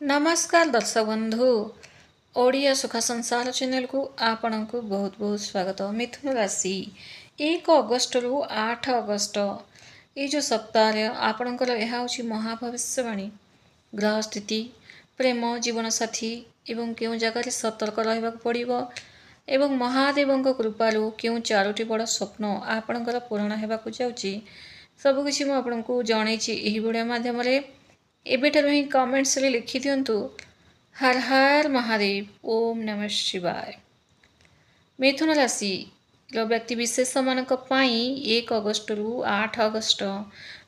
नमस्कार दर्शक बंधु ओडिया सुख संसार चैनल को आपण को बहुत बहुत स्वागत। मिथुन राशि 1 अगस्ट रु 8 अगस्ट ये जो सप्ताह आपणकर यह हूँ महाभविष्यवाणी ग्रह स्थिति प्रेम जीवन साथी एवं क्यों जगार सतर्क रहा पड़ो एवं महादेव कृपालु क्यों चारोटी बड़ स्वप्न आपणकर पूरण होगा जाऊँगी सबकि मुझे जनई भिडियो मध्यम एबेठारु ही कमेंट्स रे लिखि दियंतु हर हर महादेव ओम नमः शिवाय। मिथुन राशि व्यक्ति विशेष मानक पाई 1 अगस्ट रु 8 अगस्ट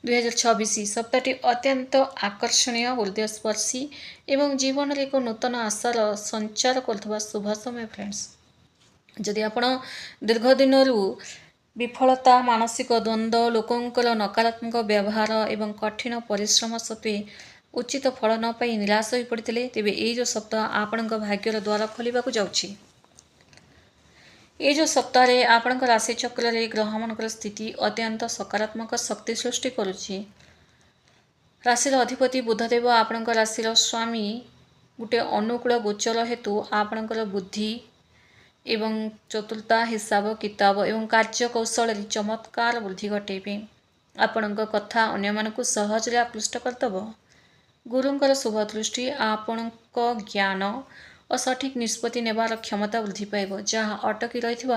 2026 सप्ताहटी अत्यंत आकर्षणीय हृदयस्पर्शी एवं जीवन रे एक नूतन आशार संचार करथबा शुभ समय फ्रेंड्स। जदि आपण दीर्घ दिन विफलता मानसिक द्वंद्व लोकंकर नकारात्मक व्यवहार एवं कठिन परिश्रम सत्वे उचित फल न पाई निराश हो पड़ते तेबे ये जो सप्ताह आपण भाग्यर द्वार खोल जाऊँगी। ये जो सप्ताह आपण राशि चक्र रे ग्रह मान स्थिति अत्यंत सकारात्मक शक्ति सृष्टि करुच्ची। राशिर अधिपति बुधदेव आपण राशिर स्वामी गोटे अनुकूल गोचर हेतु आपणकर बुद्धि एवं चतुरता हिसाब किताब एवं कार्य कौशल चमत्कार वृद्धि घटेबे। आपण कथा अन्य मानक सहज आकृष्ट करदब। गुरुंकर शुभ दृष्टि आपण ज्ञान और सठिक निष्पत्ति नेबार क्षमता वृद्धि पाइब जहाँ अटकी रही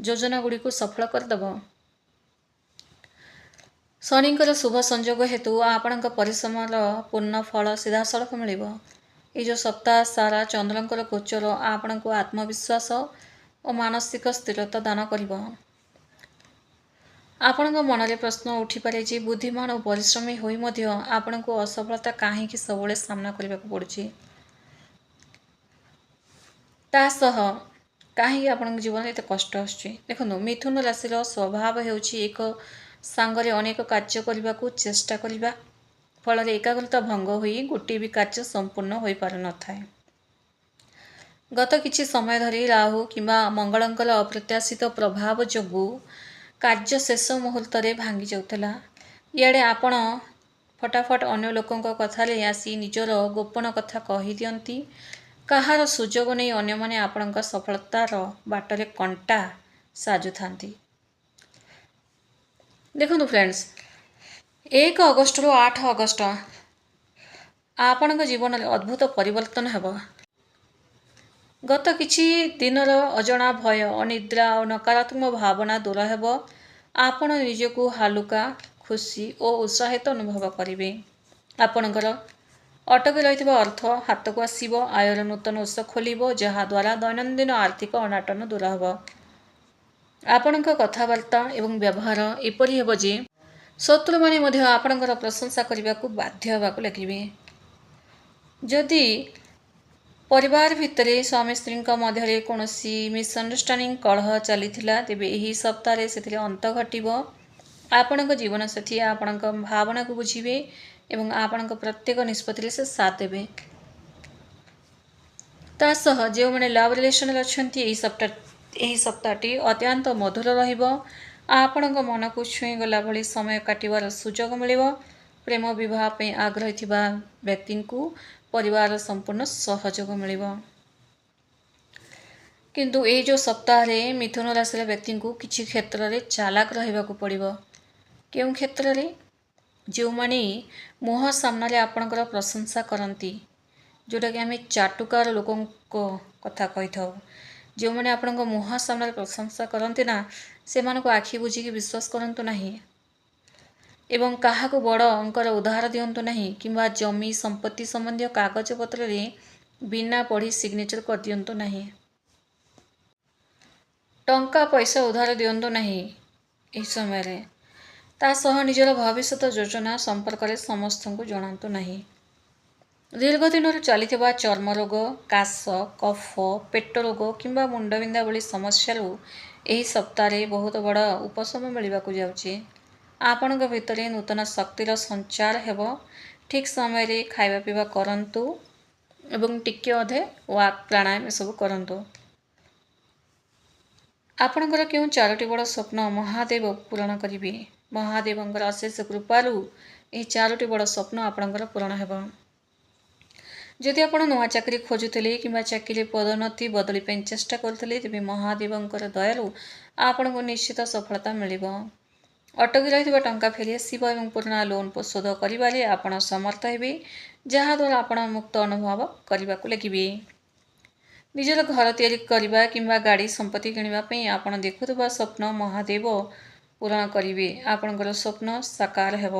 योजना गुड़ी को सफल करदब। शनिंकर शुभ संयोग हेतु आपण परिश्रम पूर्ण फल सीधासलख मिल। ये जो सप्ताह सारा चंद्रंकर गोचर आपण को आत्मविश्वास और मानसिक स्थिरता दान कर। आपण मन में प्रश्न उठी पारे जे बुद्धिमान और परिश्रमी होई मध्य आपण को असफलता कहीं सब सामना करने को पड़ुछि तासह कहीं आपण जीवन एत कष्ट आसुछि। देखो मिथुन राशि स्वभाव हेउछि एक सांगरे अनेक कार्य करने को चेष्टा करने फल एकाग्रता भंग होई गोटे भी कार्य संपूर्ण हो पार न थाए। गत किछि समय धरी राहु किंबा मंगलंकर अप्रत्याशित प्रभाव जोगु कार्य शेष मुहूर्त भांगी जाउथला। इआड़े आपण फटाफट अन्य लोकों कथारे आसी निजर गोपन कथा कही दियंती कहार सुजोग नहीं अन्य माने आपणक सफलतार बाटरे कंटा साजु थांती। देखो फ्रेंड्स 1 अगस्ट रु 8 अगस्ट आपण जीवन में अद्भुत परिवर्तन हेब। गत किछि दिनर अजना भय अनिद्रा और नकारात्मक भावना दूर हेब। आपण निजको हालुका खुशी और उत्साहित अनुभव करेंगे। आपणकर अटकी रही अर्थ हाथ को आसब आयर नूतन उत्स खोल जहाद्वारा दैनंदिन आर्थिक अनाटन दूर हेब। आपण कथबार्ता एवं व्यवहार एपरी हेब जे शत्रु माने आपणकर प्रशंसा करने को बाध्य होगा लगे। जदि परिवार भितर स्वामी स्त्री मध्य कौन मिसअंडरस्टैंडिंग कलह चली तेबे यही सप्ताह से अंत घटब। आपण जीवन साथी आपण भावना को बुझे एवं आपण प्रत्येक निष्पत्ति से साथ देवे। तासह जो मैंने लव रिलेशन अच्छा यही सप्ताहटी अत्यंत मधुर आपण मन को छुई गला भली समय काटिबार सुजोग मिल। प्रेम विवाह पे आग्रही थिबा व्यक्ति को परिवार संपूर्ण सहयोग मिल। किंतु ये जो सप्ताह मिथुन राशि व्यक्ति को किसी क्षेत्र में चालाक रहा पड़ो। क्यों क्षेत्र में जो माने मुह सामने आपणकर प्रशंसा करती जोटा कि आम चाटुकार लोकों कथा कही था जो मैंने आपण मुह सामने प्रशंसा करती ना से आखि बुझिकी विश्वास करंतु नहीं एवं कहा को बड़ अंकर उधार दिंतु नहीं किंबा जमी संपत्ति संबंधी कागज पत्र रे बिना पढ़ी सिग्नेचर कर दिंतु नहीं। टंका पैसा उधार दिंतु नहीं इस समय तासह निजर भविष्य योजना संपर्क में समस्त को जनातु नहीं। दीर्घ दिन चली चर्म रोग काश कफ पेट रोग किंबा मुंडबिंधा भली समस्या यही सप्ताह बहुत बड़ उपशम मिलवा जाऊँगी। आपण भितर नूतन शक्तिर संचार हेब। ठीक समय खाଇବା पीवा करंतु एवं टिके अधे वाक प्राणायाम सब करंतु। आपणकर क्यों चारोटी बड़ स्वप्न महादेव पूरण करिवे। महादेवंकर अशेष कृपालु यही चारोटी बड़ स्वप्न आपणकर पूरण हेब। जदि आपण नुआ चाकरी खोजुले कि चाकरी पदोन्नति बदली चेष्टा करते तेज महादेवंकर दयालु आपण को निश्चित सफलता मिल। अटकी रही टंका फेरी आसव और पुराना लोन शोध कर आपण समर्थ हे जहाद्वारा आपण मुक्त अनुभव करने को लगे। निजर घर या कि गाड़ी संपत्ति किणापी आपण देखुवा स्वप्न महादेव पूरण करेंगे। आपणकर स्वप्न साकार हेब।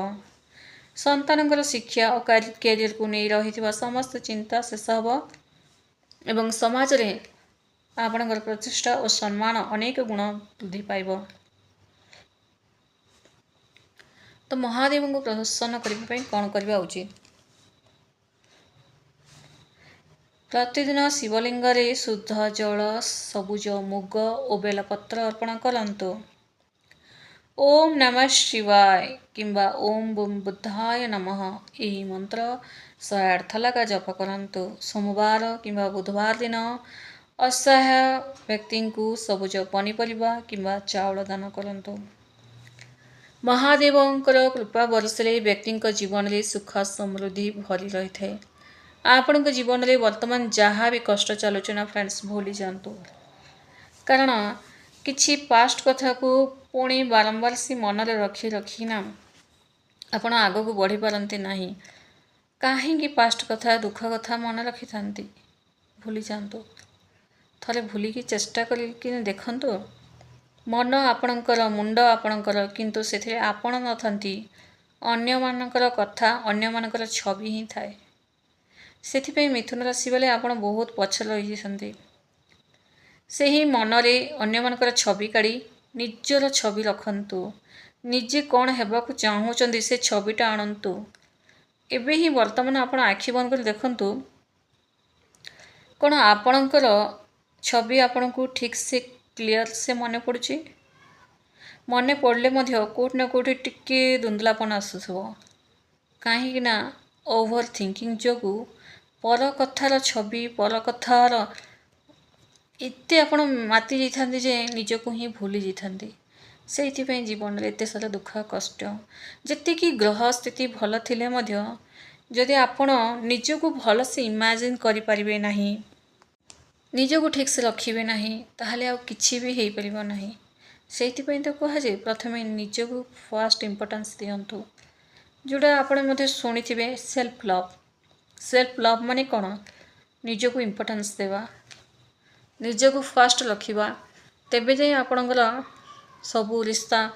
संतानकर शिक्षा और कैरियर को नहीं रही समस्त चिंता शेष हेब एवं समाज रे आपणकर प्रतिष्ठा और सम्मान अनेक गुण वृद्धि पाइब। तो महादेव को प्रदर्शन करने कौन करवा उचित? प्रतिदिन शिवलिंग रे शुद्ध जल सबुज मुग और बेलपत्र अर्पण करंतु। ओम नमः शिवाय किंबा ओम बुद्धाय नमः यही मंत्र 108 थलाका जप करंतु। सोमवार किंबा बुधवार दिन असहाय व्यक्ति को सबुज पनीपरिया किंबा चाउल दान करंतु। महादेवंकर कृपा बरसले व्यक्ति जीवन में सुख समृद्धि भरी रही है। आपण जीवन में वर्तमान जहाँ भी कष्ट चलुचे ना फ्रेंड्स भूली जातु, कारण किछि पास्ट कथा को पुणी बारंबार सी मन रे रखी रखी ना आपण आग को बढ़ी पारती नहीं। कहीं पास्ट कथा दुख कथा मन रखी था भूली जातु। थरे भूलिकी चेष्टा कर देखंतु। मन आपणकर मुंड आपणकर किंतु से आपण नथंती अन्य मानकर कथा अन्य मानकर छवि ही थाए। से मिथुन राशि वाले आपण बहुत पछ रही से ही मनरे अन्य मानकर छवि काढ़ी निजर छवि रखंतु। निजे कौन हेबाकु चाहूचंदी से छविटा आणंतु। एबे ही वर्तमान आपण आखि बंद कर देखंतु कौन आपणकर छवि आपण को ठीक से क्लियर से मन पड़ुची। मन पड़ले मध्य कोट ना कोठी टिके धुंधलापन आसुथबो, कहीं ना ओवर थिंकिंग जोगु पर कथार छवि पर कथार एते आपण माती जाइथांती जे निजको ही भूली जाइथांती। से जीवन में एत सारा दुख कष्ट जेति कि ग्रह स्थिति भल थिले मध्य जदि आपण निजको भल से इमेजिन करि परिबे नाही, निजको ठीक से रखिबे नाही, ताहले आ किछि भी हेई परिबो नाही। सेइथिपई तो कहा जे प्रथमे निजको फर्स्ट इंपोर्टेंस दियंतु। जोड़ा आपण मते सुनिथिबे सेल्फ लव। सेल्फ लव माने कोन? निजको इंपोर्टेंस देवा, निजको फर्स्ट रखिबा, तेबे जाई आपणकर सबू रिश्ता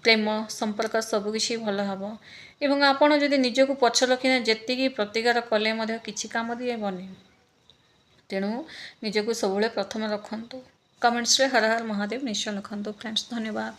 प्रेम संपर्क सबकिछि भल हबो। एवं आपण जदि निजको पछ रखिना जेतिकी प्रतिकार कले मध्य किछि काम दिएबनी। तेणु निजको सबुले प्रथम रखंतु। कमेंट्स रे हर हर महादेव निश्चय लिखंतु फ्रेंड्स। धन्यवाद।